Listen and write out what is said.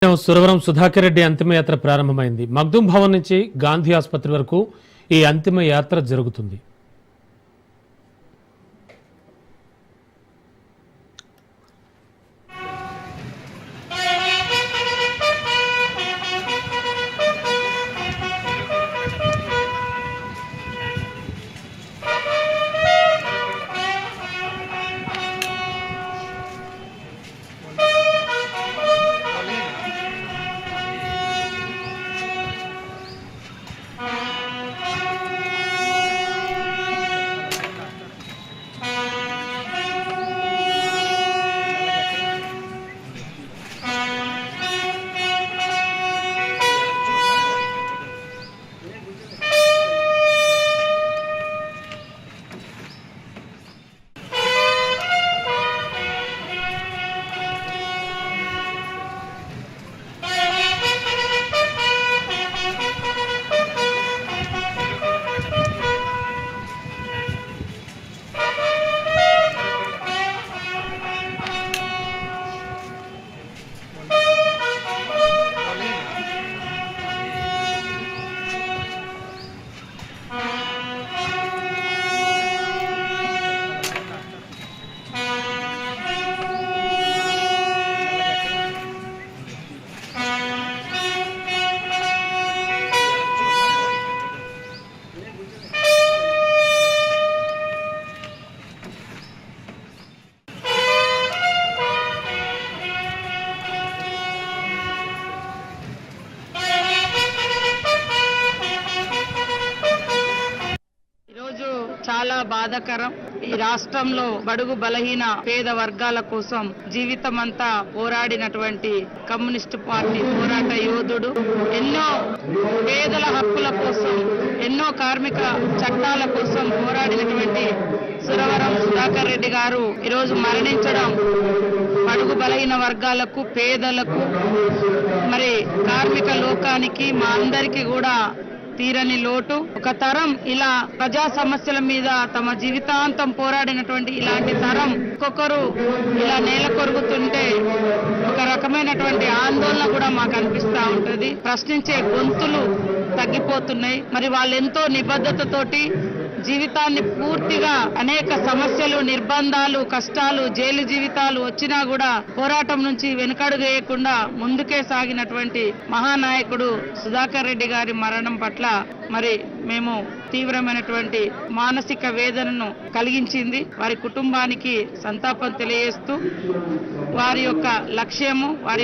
సురవరం సుధాకర్ రెడ్డి అంతిమయాత్ర ప్రారంభమైంది. మగ్దుం భవన్ నుంచి గాంధీ ఆసుపత్రి వరకు ఈ అంతిమ యాత్ర జరుగుతుంది. చాలా బాధాకరం. ఈ రాష్ట్రంలో బడుగు బలహీన పేద వర్గాల కోసం జీవితమంతా పోరాడినటువంటి కమ్యూనిస్టు పార్టీ పోరాట యోధుడు, ఎన్నో పేదల హక్కుల కోసం, ఎన్నో కార్మిక చట్టాల కోసం పోరాడినటువంటి సురవరం సుధాకర్ రెడ్డి గారు ఈరోజు మరణించడం బడుగు బలహీన వర్గాలకు, పేదలకు, మరి కార్మిక లోకానికి, మా అందరికీ కూడా తీరని లోటు. ఒక తరం ఇలా ప్రజా సమస్యల మీద తమ జీవితాంతం పోరాడినటువంటి ఇలాంటి తరం ఒక్కొక్కరు ఇలా నేల కొరుగుతుంటే ఒక రకమైనటువంటి ఆందోళన కూడా మాకు అనిపిస్తా ఉంటది. ప్రశ్నించే గొంతులు తగ్గిపోతున్నాయి. మరి వాళ్ళెంతో నిబద్ధతతోటి జీవితాన్ని పూర్తిగా అనేక సమస్యలు, నిర్బంధాలు, కష్టాలు, జైలు జీవితాలు వచ్చినా కూడా పోరాటం నుంచి వెనుకడుగు వేయకుండా ముందుకే సాగినటువంటి మహానాయకుడు సుధాకర్ రెడ్డి గారి మరణం పట్ల మరి మేము తీవ్రమైనటువంటి మానసిక వేదనను కలిగించింది. వారి కుటుంబానికి సంతాపం తెలియజేస్తూ వారి యొక్క లక్ష్యము, వారి